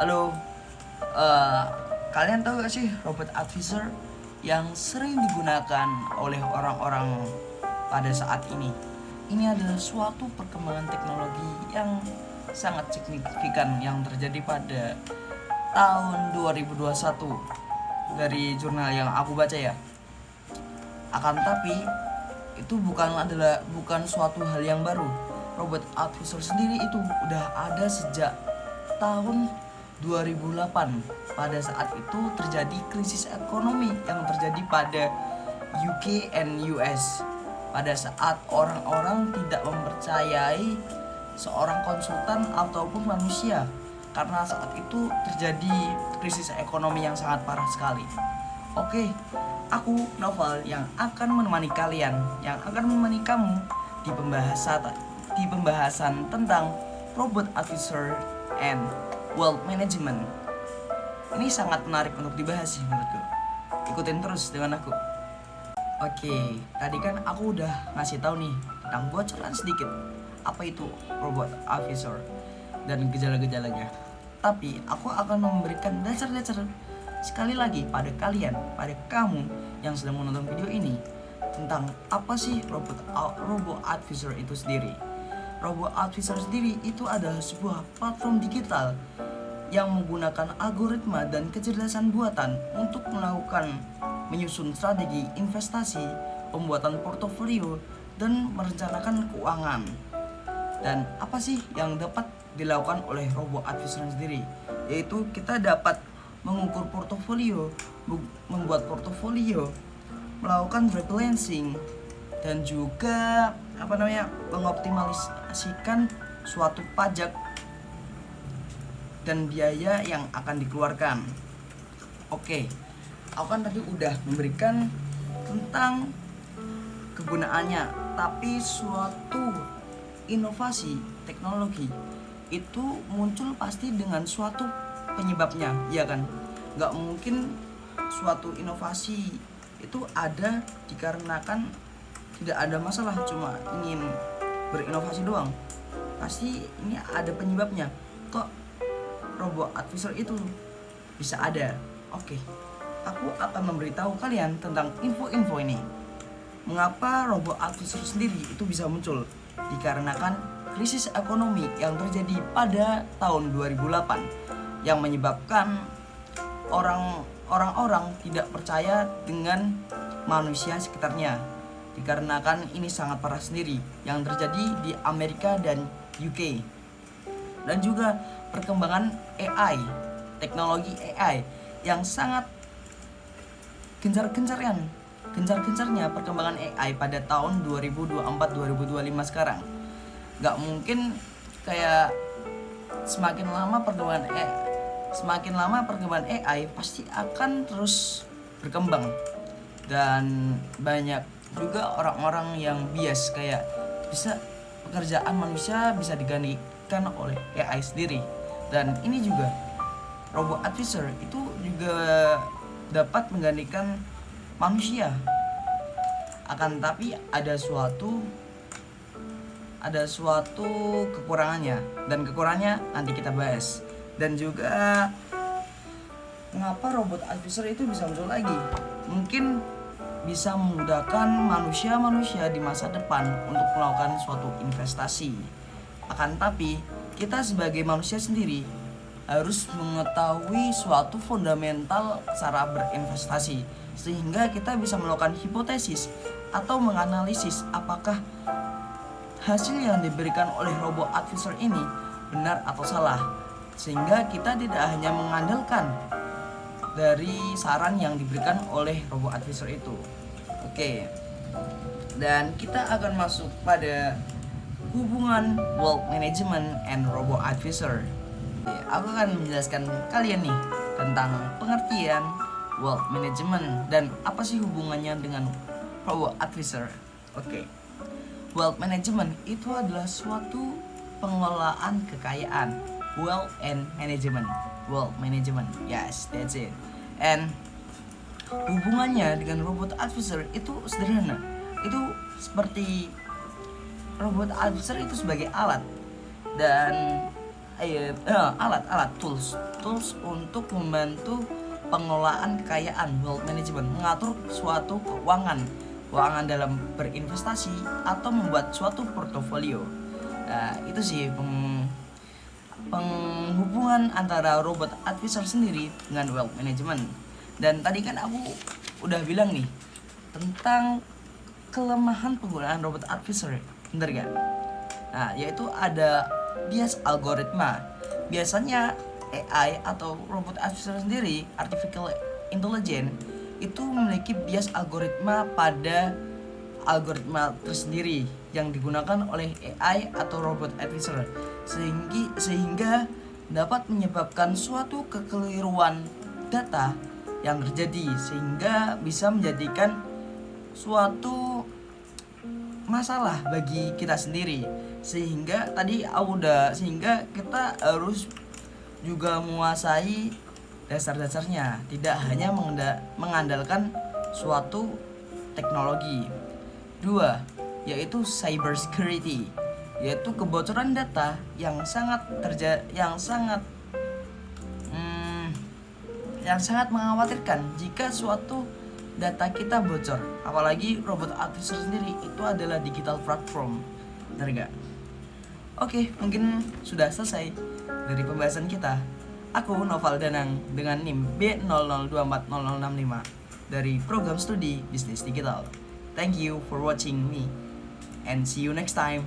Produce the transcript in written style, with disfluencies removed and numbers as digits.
Halo, eh, kalian tahu gak sih robot advisor yang sering digunakan oleh orang-orang pada saat ini? Ini adalah suatu perkembangan teknologi yang sangat signifikan yang terjadi pada tahun 2021 dari jurnal yang aku baca ya. Akan tapi itu bukan suatu hal yang baru. Robot advisor sendiri itu udah ada sejak tahun 2008. Pada saat itu terjadi krisis ekonomi yang terjadi pada UK and US. Pada saat orang-orang tidak mempercayai seorang konsultan ataupun manusia, karena saat itu terjadi krisis ekonomi yang sangat parah sekali. Oke, aku Novel yang akan menemani kalian, yang akan menemani kamu di pembahasan tentang robot advisor and wealth management. Ini sangat menarik untuk dibahas sih menurutku. Ikutin terus dengan aku. Oke, tadi kan aku udah ngasih tahu nih tentang bocoran sedikit apa itu robot advisor dan gejala-gejalanya. Tapi aku akan memberikan dasar-dasar sekali lagi pada kalian, pada kamu yang sedang menonton video ini, tentang apa sih robot advisor itu sendiri. Robot advisor sendiri itu adalah sebuah platform digital yang menggunakan algoritma dan kecerdasan buatan untuk menyusun strategi investasi, pembuatan portofolio, dan merencanakan keuangan. Dan apa sih yang dapat dilakukan oleh robot advisor sendiri? Yaitu kita dapat mengukur portofolio, membuat portofolio, melakukan rebalancing, dan juga mengoptimalisasikan suatu pajak dan biaya yang akan dikeluarkan. Oke, aku kan tadi udah memberikan tentang kegunaannya, tapi suatu inovasi teknologi itu muncul pasti dengan suatu penyebabnya, ya kan? Nggak mungkin suatu inovasi itu ada dikarenakan tidak ada masalah, cuma ingin berinovasi doang. Pasti ini ada penyebabnya. Kok robot advisor itu bisa ada? Oke, aku akan memberitahu kalian tentang info-info ini. Mengapa robot advisor sendiri itu bisa muncul? Dikarenakan krisis ekonomi yang terjadi pada tahun 2008 yang menyebabkan orang-orang tidak percaya dengan manusia sekitarnya. Dikarenakan ini sangat parah sendiri yang terjadi di Amerika dan UK. Dan juga perkembangan AI, teknologi AI yang sangat gencar-gencarnya perkembangan AI pada tahun 2024-2025 sekarang. Gak mungkin kayak semakin lama perkembangan AI pasti akan terus berkembang. Dan banyak juga orang-orang yang bias kayak bisa pekerjaan manusia bisa digantikan oleh AI sendiri. Dan ini juga robot advisor itu juga dapat menggantikan manusia. Akan tapi ada suatu kekurangannya, dan kekurangannya nanti kita bahas. Dan juga mengapa robot advisor itu bisa muncul lagi? Mungkin bisa memudahkan manusia di masa depan untuk melakukan suatu investasi. Akan tapi kita sebagai manusia sendiri harus mengetahui suatu fundamental cara berinvestasi, sehingga kita bisa melakukan hipotesis atau menganalisis apakah hasil yang diberikan oleh robot advisor ini benar atau salah, sehingga kita tidak hanya mengandalkan dari saran yang diberikan oleh robot advisor itu. Oke, dan kita akan masuk pada hubungan wealth management and robot advisor. Oke, aku akan menjelaskan kalian nih tentang pengertian wealth management dan apa sih hubungannya dengan robot advisor. Oke, wealth management itu adalah suatu pengelolaan kekayaan. Wealth and management. Wealth management. Yes, that's it. And hubungannya dengan robot advisor itu sederhana. Itu seperti robot advisor itu sebagai alat, dan alat-alat tools untuk membantu pengelolaan kekayaan, wealth management, mengatur suatu keuangan dalam berinvestasi atau membuat suatu portofolio. Nah, itu sih penghubungan antara robot advisor sendiri dengan wealth management. Dan tadi kan aku udah bilang nih tentang kelemahan penggunaan robot advisor, bener gak? Nah, yaitu ada bias algoritma. Biasanya AI atau robot advisor sendiri, artificial intelligence, itu memiliki bias algoritma pada algoritma tersendiri yang digunakan oleh AI atau robot advisor, sehingga dapat menyebabkan suatu kekeliruan data yang terjadi, sehingga bisa menjadikan suatu masalah bagi kita sendiri. Sehingga kita harus juga menguasai dasar-dasarnya, tidak hanya mengandalkan suatu teknologi. 2, yaitu cyber security, yaitu kebocoran data yang sangat mengkhawatirkan jika suatu data kita bocor. Apalagi robot advisor sendiri itu adalah digital platform, benar gak? Oke, mungkin sudah selesai dari pembahasan kita. Aku Noval Danang dengan NIM B00240065 dari program studi bisnis digital. Thank you for watching me and see you next time.